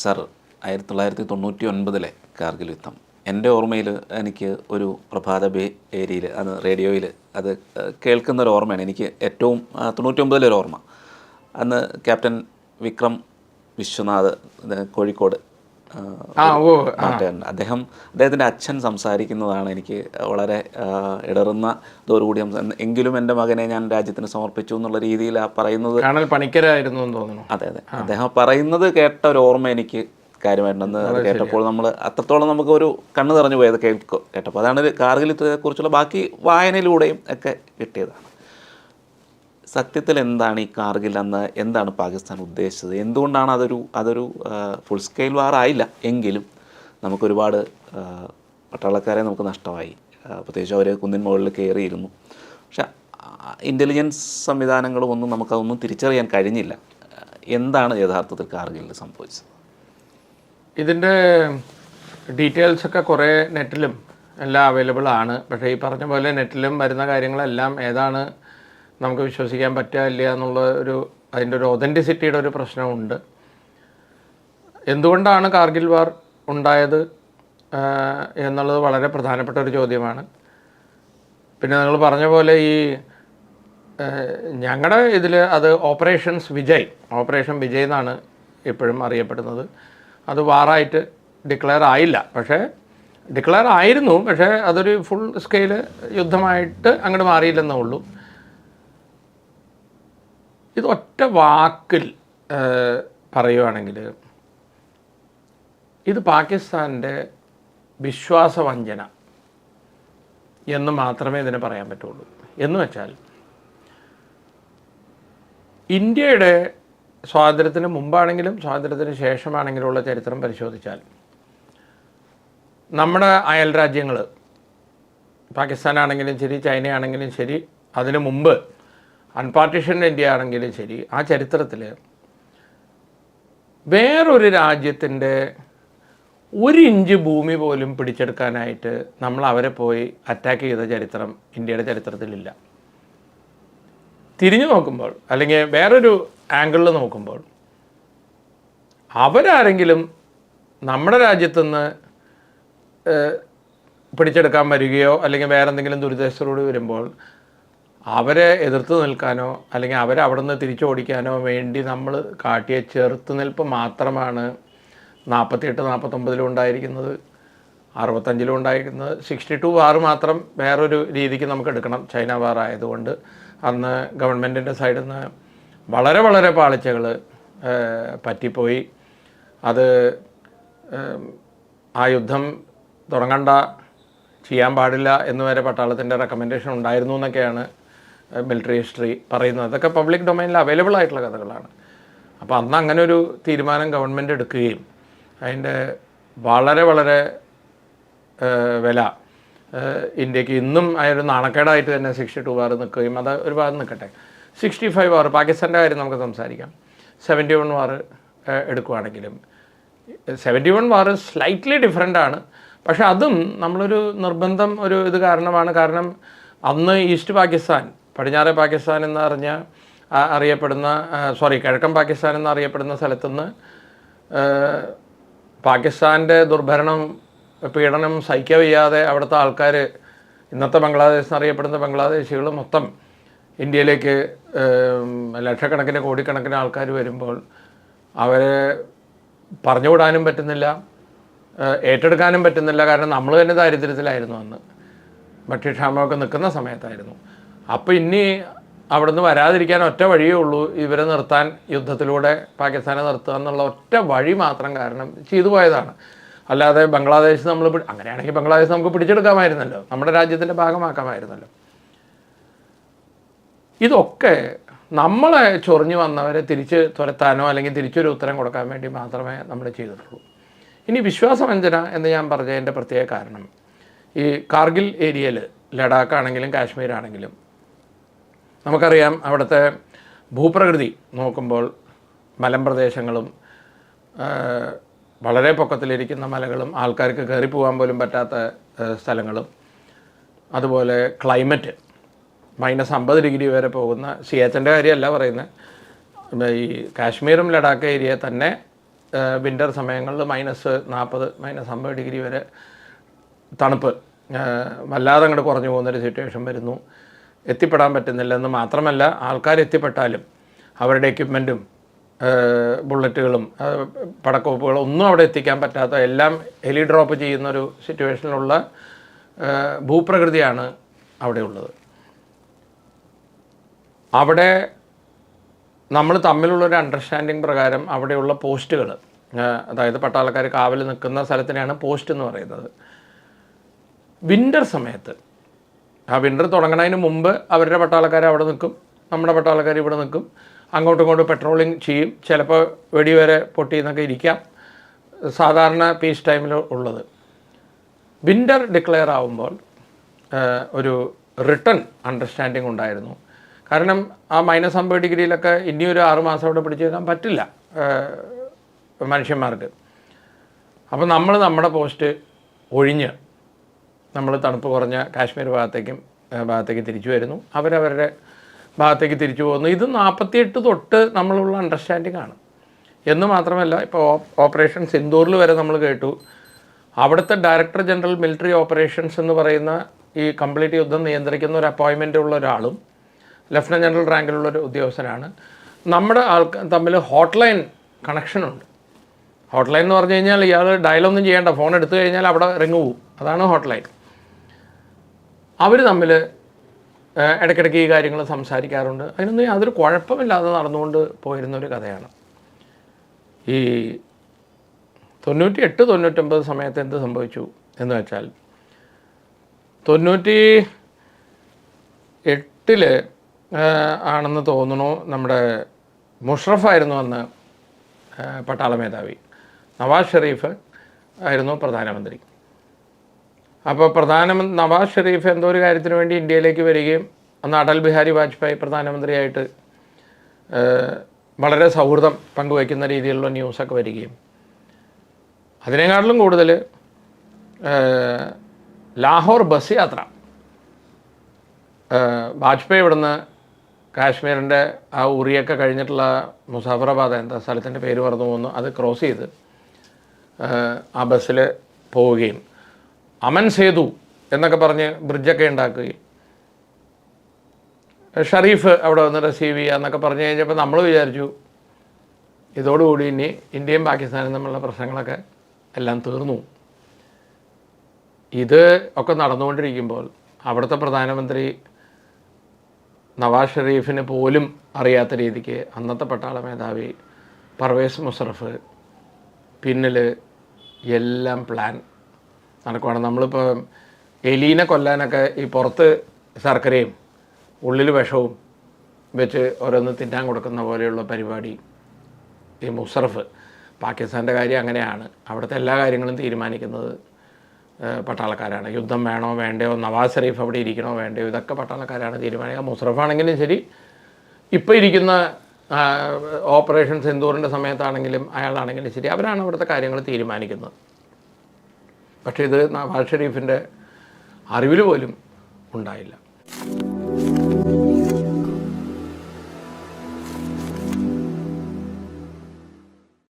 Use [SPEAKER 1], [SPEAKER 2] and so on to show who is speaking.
[SPEAKER 1] Sir 1999 Kargil യുദ്ധം എൻ്റെ ഓർമ്മയിൽ എനിക്ക് ഒരു പ്രഭാത ഏരിയയിൽ അത് റേഡിയോയിൽ അത് കേൾക്കുന്നൊരു ഓർമ്മയാണ് എനിക്ക് ഏറ്റവും 99 ഓർമ്മ. അന്ന് ക്യാപ്റ്റൻ വിക്രം വിശ്വനാഥ് കോഴിക്കോട് അദ്ദേഹത്തിൻ്റെ അച്ഛൻ സംസാരിക്കുന്നതാണ് എനിക്ക് വളരെ ഇടറുന്ന ഇതോടുകൂടി എങ്കിലും എൻ്റെ മകനെ ഞാൻ രാജ്യത്തിന് സമർപ്പിച്ചു എന്നുള്ള രീതിയിൽ ആ പറയുന്നത്
[SPEAKER 2] പണിക്കരായിരുന്നു എന്ന് തോന്നുന്നു.
[SPEAKER 1] അതെ അദ്ദേഹം പറയുന്നത് കേട്ട ഒരു ഓർമ്മ എനിക്ക് കാര്യമായിട്ടുണ്ടെന്ന് അത് കേട്ടപ്പോൾ നമ്മൾ അത്രത്തോളം നമുക്ക് ഒരു കണ്ണ് നിറഞ്ഞു പോയത് കേട്ടപ്പോൾ. അതാണ് കാർഗിൽ യുദ്ധത്തെക്കുറിച്ചുള്ള ബാക്കി വായനയിലൂടെയും ഒക്കെ കിട്ടിയതാണ്. സത്യത്തിൽ എന്താണ് ഈ കാർഗിൽ അന്ന് എന്താണ് പാകിസ്ഥാൻ ഉദ്ദേശിച്ചത്? എന്തുകൊണ്ടാണ് അതൊരു ഫുൾ സ്കെയിൽ വാർ ആയില്ല എങ്കിലും നമുക്കൊരുപാട് പട്ടാളക്കാരെ നമുക്ക് നഷ്ടമായി. പ്രത്യേകിച്ച് അവർ കുന്നിൻ മുകളിൽ കയറിയിരുന്നു. പക്ഷെ ഇൻ്റലിജൻസ് സംവിധാനങ്ങളും ഒന്നും നമുക്കതൊന്നും തിരിച്ചറിയാൻ കഴിഞ്ഞില്ല. എന്താണ് യഥാർത്ഥത്തിൽ കാർഗിലിൽ സംഭവിച്ചത്?
[SPEAKER 2] ഇതിൻ്റെ ഡീറ്റെയിൽസൊക്കെ കുറേ നെറ്റിലും എല്ലാം അവൈലബിൾ ആണ്. പക്ഷേ ഈ പറഞ്ഞ പോലെ നെറ്റിലും വരുന്ന കാര്യങ്ങളെല്ലാം ഏതാണ് നമുക്ക് വിശ്വസിക്കാൻ പറ്റുക ഇല്ല എന്നുള്ള അതിൻ്റെ ഒരു ഒതൻറ്റിസിറ്റിയുടെ ഒരു പ്രശ്നമുണ്ട്. എന്തുകൊണ്ടാണ് കാർഗിൽ വാർ ഉണ്ടായത് എന്നുള്ളത് വളരെ പ്രധാനപ്പെട്ട ഒരു ചോദ്യമാണ്. പിന്നെ നിങ്ങൾ പറഞ്ഞ പോലെ ഈ ഞങ്ങളുടെ ഇതിൽ അത് ഓപ്പറേഷൻ വിജയ് എന്നാണ് ഇപ്പോഴും അറിയപ്പെടുന്നത്. അത് വാറായിട്ട് ഡിക്ലെയർ ആയില്ല, പക്ഷേ ഡിക്ലെയർ ആയിരുന്നു. പക്ഷേ അതൊരു ഫുൾ സ്കെയിൽ യുദ്ധമായിട്ട് അങ്ങോട്ട് മാറിയില്ലെന്നേ ഉള്ളൂ. ഇത് ഒറ്റ വാക്കിൽ പറയുകയാണെങ്കിൽ ഇത് പാകിസ്ഥാൻ്റെ വിശ്വാസവഞ്ചന എന്ന് മാത്രമേ ഇതിനെ പറയാൻ പറ്റുള്ളൂ. എന്ന് വെച്ചാൽ ഇന്ത്യയുടെ സ്വാതന്ത്ര്യത്തിന് മുമ്പാണെങ്കിലും സ്വാതന്ത്ര്യത്തിന് ശേഷമാണെങ്കിലും ഉള്ള ചരിത്രം പരിശോധിച്ചാൽ നമ്മുടെ അയൽ രാജ്യങ്ങൾ പാകിസ്ഥാനാണെങ്കിലും ശരി, ചൈനയാണെങ്കിലും ശരി, അതിനു മുമ്പ് അൺപാർട്ടീഷൻഡ് ഇന്ത്യ ആണെങ്കിലും ശരി, ആ ചരിത്രത്തിൽ വേറൊരു രാജ്യത്തിൻ്റെ 1 ഇഞ്ച് ഭൂമി പോലും പിടിച്ചെടുക്കാനായിട്ട് നമ്മൾ അവരെ പോയി അറ്റാക്ക് ചെയ്ത ചരിത്രം ഇന്ത്യയുടെ ചരിത്രത്തിലില്ല. തിരിഞ്ഞു നോക്കുമ്പോൾ അല്ലെങ്കിൽ വേറൊരു ആംഗിളിൽ നോക്കുമ്പോൾ അവരാരെങ്കിലും നമ്മുടെ രാജ്യത്തുനിന്ന് പിടിച്ചെടുക്കാൻ വരികയോ അല്ലെങ്കിൽ വേറെ എന്തെങ്കിലും ദുരുദ്ദേശത്തോട് വരുമ്പോൾ അവരെ എതിർത്ത് നിൽക്കാനോ അല്ലെങ്കിൽ അവരെ അവിടെ നിന്ന് തിരിച്ചോടിക്കാനോ വേണ്ടി നമ്മൾ കാട്ടിയ ചെറുത്തുനിൽപ്പ് മാത്രമാണ് 48-49 ഉണ്ടായിരിക്കുന്നത്, 65 ഉണ്ടായിരിക്കുന്നത്. 62 വാർ മാത്രം വേറൊരു രീതിക്ക് നമുക്ക് എടുക്കണം. ചൈന വാർ ആയതുകൊണ്ട് അന്ന് ഗവൺമെൻറ്റിൻ്റെ സൈഡിൽ നിന്ന് വളരെ വളരെ പാളിച്ചകൾ പറ്റിപ്പോയി. അത് ആ യുദ്ധം തുടങ്ങണ്ട, ചെയ്യാൻ പാടില്ല എന്ന് വരെ പട്ടാളത്തിൻ്റെ റെക്കമെൻഡേഷൻ ഉണ്ടായിരുന്നു എന്നൊക്കെയാണ് മിലിറ്ററി ഹിസ്റ്ററി പറയുന്നത്. അതൊക്കെ പബ്ലിക് ഡൊമൈനിൽ അവൈലബിൾ ആയിട്ടുള്ള കഥകളാണ്. അപ്പോൾ അന്ന് അങ്ങനെ ഒരു തീരുമാനം ഗവൺമെൻറ് എടുക്കുകയും അതിൻ്റെ വളരെ വളരെ വില ഇന്ത്യക്ക് ഇന്നും അതൊരു നാണക്കേടായിട്ട് തന്നെ 62 വാർ നിൽക്കുകയും അത് ഒരു ഭാഗം നിൽക്കട്ടെ. 65 വാർ പാകിസ്ഥാൻ്റെ കാര്യം നമുക്ക് സംസാരിക്കാം. 71 വാർ എടുക്കുകയാണെങ്കിലും 71 വാർ സ്ലൈറ്റ്ലി ഡിഫറെൻ്റ് ആണ്. പക്ഷെ അതും നമ്മളൊരു നിർബന്ധം ഇത് കാരണമാണ്. കാരണം അന്ന് ഈസ്റ്റ് പാകിസ്ഥാൻ, പടിഞ്ഞാറേ പാകിസ്ഥാൻ കിഴക്കൻ പാകിസ്ഥാൻ എന്നറിയപ്പെടുന്ന സ്ഥലത്തുനിന്ന് പാകിസ്ഥാൻ്റെ ദുർഭരണം, പീഡനം സഹിക്കാൻ വയ്യാതെ അവിടുത്തെ ആൾക്കാർ, ഇന്നത്തെ ബംഗ്ലാദേശ് എന്നറിയപ്പെടുന്ന ബംഗ്ലാദേശികൾ മൊത്തം ഇന്ത്യയിലേക്ക് ലക്ഷക്കണക്കിന് കോടിക്കണക്കിന് ആൾക്കാർ വരുമ്പോൾ അവരെ പറഞ്ഞുവിടാനും പറ്റുന്നില്ല, ഏറ്റെടുക്കാനും പറ്റുന്നില്ല. കാരണം നമ്മൾ തന്നെ ദാരിദ്ര്യത്തിലായിരുന്നു അന്ന്, ഭക്ഷ്യക്ഷാമമൊക്കെ നിൽക്കുന്ന സമയത്തായിരുന്നു. അപ്പോൾ ഇനി അവിടെ നിന്ന് വരാതിരിക്കാൻ ഒറ്റ വഴിയേ ഉള്ളൂ, ഇവരെ നിർത്താൻ, യുദ്ധത്തിലൂടെ പാകിസ്ഥാനെ നിർത്തുക എന്നുള്ള ഒറ്റ വഴി മാത്രം കാരണം ചെയ്തു പോയതാണ്. അല്ലാതെ ബംഗ്ലാദേശ് അങ്ങനെയാണെങ്കിൽ ബംഗ്ലാദേശ് നമുക്ക് പിടിച്ചെടുക്കാമായിരുന്നല്ലോ, നമ്മുടെ രാജ്യത്തിൻ്റെ ഭാഗമാക്കാമായിരുന്നല്ലോ. ഇതൊക്കെ നമ്മളെ ചൊറിഞ്ഞു വന്നവരെ തിരിച്ച് തുരത്താനോ അല്ലെങ്കിൽ തിരിച്ചൊരു ഉത്തരം കൊടുക്കാൻ വേണ്ടി മാത്രമേ നമ്മൾ ചെയ്തിട്ടുള്ളൂ. ഇനി വിശ്വാസവഞ്ചന എന്ന് ഞാൻ പറഞ്ഞതിൻ്റെ പ്രത്യേക കാരണം, ഈ കാർഗിൽ ഏരിയയിൽ ലഡാക്ക് ആണെങ്കിലും കാശ്മീർ ആണെങ്കിലും നമുക്കറിയാം, അവിടുത്തെ ഭൂപ്രകൃതി നോക്കുമ്പോൾ മലമ്പ്രദേശങ്ങളും വളരെ പൊക്കത്തിലിരിക്കുന്ന മലകളും ആൾക്കാർക്ക് കയറിപ്പോകാൻ പോലും പറ്റാത്ത സ്ഥലങ്ങളും, അതുപോലെ ക്ലൈമറ്റ് -50 ഡിഗ്രി വരെ പോകുന്ന, സിയാച്ചിൻ്റെ കാര്യമല്ല പറയുന്നത്, ഈ കാശ്മീരും ലഡാക്ക് ഏരിയ തന്നെ വിൻ്റർ സമയങ്ങളിൽ -40 -50 വരെ തണുപ്പ് വല്ലാതെ അങ്ങോട്ട് കുറഞ്ഞു പോകുന്നൊരു സിറ്റുവേഷൻ വരുന്നു. എത്തിപ്പെടാൻ പറ്റുന്നില്ലെന്ന് മാത്രമല്ല, ആൾക്കാർ എത്തിപ്പെട്ടാലും അവരുടെ എക്യുപ്മെൻറ്റും ബുള്ളറ്റുകളും പടക്കോപ്പുകളും ഒന്നും അവിടെ എത്തിക്കാൻ പറ്റാത്ത, എല്ലാം ഹെലി ഡ്രോപ്പ് ചെയ്യുന്നൊരു സിറ്റുവേഷനിലുള്ള ഭൂപ്രകൃതിയാണ് അവിടെ ഉള്ളത്. അവിടെ നമ്മൾ തമ്മിലുള്ളൊരു അണ്ടർസ്റ്റാൻഡിങ് പ്രകാരം അവിടെയുള്ള പോസ്റ്റുകൾ, അതായത് പട്ടാളക്കാർ കാവൽ നിൽക്കുന്ന സ്ഥലത്തിനെയാണ് പോസ്റ്റ് എന്ന് പറയുന്നത്. വിൻ്റർ സമയത്ത്, ആ വിൻ്റർ തുടങ്ങുന്നതിന് മുമ്പ് അവരുടെ പട്ടാളക്കാർ അവിടെ നിൽക്കും, നമ്മുടെ പട്ടാളക്കാർ ഇവിടെ നിൽക്കും, അങ്ങോട്ടും ഇങ്ങോട്ടും പെട്രോളിങ് ചെയ്യും, ചിലപ്പോൾ വെടിവരെ പൊട്ടിയെന്നൊക്കെ ഇരിക്കാം, സാധാരണ പീസ് ടൈമിൽ ഉള്ളത്. വിൻ്റർ ഡിക്ലെയർ ആവുമ്പോൾ ഒരു റിട്ടൺ അണ്ടർസ്റ്റാൻഡിങ് ഉണ്ടായിരുന്നു. കാരണം ആ -50 ഇനിയൊരു 6 മാസം അവിടെ പിടിച്ചു വെക്കാൻ പറ്റില്ല മനുഷ്യന്മാർക്ക്. അപ്പോൾ നമ്മൾ നമ്മുടെ പോസ്റ്റ് ഒഴിഞ്ഞ് നമ്മൾ തണുപ്പ് കുറഞ്ഞ കാശ്മീർ ഭാഗത്തേക്ക് തിരിച്ചു വരുന്നു, അവരവരുടെ ഭാഗത്തേക്ക് തിരിച്ചു പോകുന്നു. ഇത് 48 തൊട്ട് നമ്മളുള്ള അണ്ടർസ്റ്റാൻഡിംഗ് ആണ്. എന്ന് മാത്രമല്ല, ഇപ്പോൾ ഓപ്പറേഷൻ സിന്ദൂറിൽ വരെ നമ്മൾ കേട്ടു, അവിടുത്തെ ഡയറക്ടർ ജനറൽ മിലിറ്ററി ഓപ്പറേഷൻസ് എന്ന് പറയുന്ന ഈ കംപ്ലീറ്റ് യുദ്ധം നിയന്ത്രിക്കുന്ന ഒരു അപ്പോയിൻമെൻ്റ് ഉള്ള ഒരാളും ലഫ്റ്റനൻറ്റ് ജനറൽ റാങ്കിലുള്ളൊരു ഉദ്യോഗസ്ഥനാണ്. നമ്മുടെ ആൾക്കാർ തമ്മിൽ ഹോട്ട്ലൈൻ കണക്ഷനുണ്ട്. ഹോട്ട്ലൈൻ എന്ന് പറഞ്ഞു കഴിഞ്ഞാൽ ഇയാൾ ഡയലൊന്നും ചെയ്യേണ്ട, ഫോൺ എടുത്തു കഴിഞ്ഞാൽ അവിടെ റിങ് പോവും, അതാണ് ഹോട്ട്ലൈൻ. അവർ തമ്മിൽ ഇടയ്ക്കിടയ്ക്ക് ഈ കാര്യങ്ങൾ സംസാരിക്കാറുണ്ട്. അതിനൊന്നും യാതൊരു കുഴപ്പമില്ലാതെ നടന്നുകൊണ്ട് പോയിരുന്നൊരു കഥയാണ്. ഈ 98-99 സമയത്ത് എന്ത് സംഭവിച്ചു എന്ന് വെച്ചാൽ, 98 ആണെന്ന് തോന്നുന്നു, നമ്മുടെ മുഷറഫായിരുന്നു അന്ന് പട്ടാള മേധാവി, നവാസ് ഷെരീഫ് ആയിരുന്നു പ്രധാനമന്ത്രി. അപ്പോൾ നവാസ് ഷെരീഫ് എന്തോ ഒരു കാര്യത്തിന് വേണ്ടി ഇന്ത്യയിലേക്ക് വരികയും അന്ന് അടൽ ബിഹാരി വാജ്പേയി പ്രധാനമന്ത്രിയായിട്ട് വളരെ സൗഹൃദം പങ്കുവയ്ക്കുന്ന രീതിയിലുള്ള ന്യൂസൊക്കെ വരികയും, അതിനേക്കാട്ടിലും കൂടുതൽ ലാഹോർ ബസ് യാത്ര, വാജ്പേയി ഇവിടുന്ന് കാശ്മീരിൻ്റെ ആ ഉറിയൊക്കെ കഴിഞ്ഞിട്ടുള്ള മുസാഫറാബാദ്, എന്താ സ്ഥലത്തിൻ്റെ പേര് മറന്നു പോകുന്നു, അത് ക്രോസ് ചെയ്ത് ആ ബസ്സിൽ പോവുകയും അമൻ സേതു എന്നൊക്കെ പറഞ്ഞ് ബ്രിഡ്ജൊക്കെ ഉണ്ടാക്കുകയും ഷരീഫ് അവിടെ വന്ന് റിസീവ് ചെയ്യുക എന്നൊക്കെ പറഞ്ഞു കഴിഞ്ഞപ്പോൾ നമ്മൾ വിചാരിച്ചു ഇതോടുകൂടി ഇനി ഇന്ത്യയും പാകിസ്ഥാനും തമ്മിലുള്ള പ്രശ്നങ്ങളൊക്കെ എല്ലാം തീർന്നു. ഇത് ഒക്കെ നടന്നുകൊണ്ടിരിക്കുമ്പോൾ അവിടുത്തെ പ്രധാനമന്ത്രി നവാസ് ഷെരീഫിന് പോലും അറിയാത്ത രീതിക്ക് അന്നത്തെ പട്ടാള മേധാവി പർവേസ് മുഷറഫ് പിന്നിൽ എല്ലാം പ്ലാൻ നടക്കുവാണ്. നമ്മളിപ്പോൾ എലീനെ കൊല്ലാനൊക്കെ ഈ പുറത്ത് ശർക്കരയും ഉള്ളിൽ വിഷവും വെച്ച് ഓരോന്ന് തിന്നാൻ കൊടുക്കുന്ന പോലെയുള്ള പരിപാടി ഈ മുഷറഫ്, പാകിസ്ഥാൻ്റെ കാര്യം അങ്ങനെയാണ്, അവിടുത്തെ എല്ലാ കാര്യങ്ങളും തീരുമാനിക്കുന്നത് പട്ടാളക്കാരാണ്. യുദ്ധം വേണോ വേണ്ടയോ, നവാസ് ഷെരീഫ് അവിടെ ഇരിക്കണോ വേണ്ടയോ, ഇതൊക്കെ പട്ടാളക്കാരാണ് തീരുമാനിക്കുക. മുഷറഫാണെങ്കിലും ശരി, ഇപ്പോൾ ഇരിക്കുന്ന ഓപ്പറേഷൻ സിന്ദൂറിൻ്റെ സമയത്താണെങ്കിലും അയാളാണെങ്കിലും ശരി, അവരാണ് അവിടുത്തെ കാര്യങ്ങൾ തീരുമാനിക്കുന്നത്. പക്ഷേ ഇത് നവാസ് ഷെരീഫിൻ്റെ അറിവിൽ പോലും ഉണ്ടായില്ല.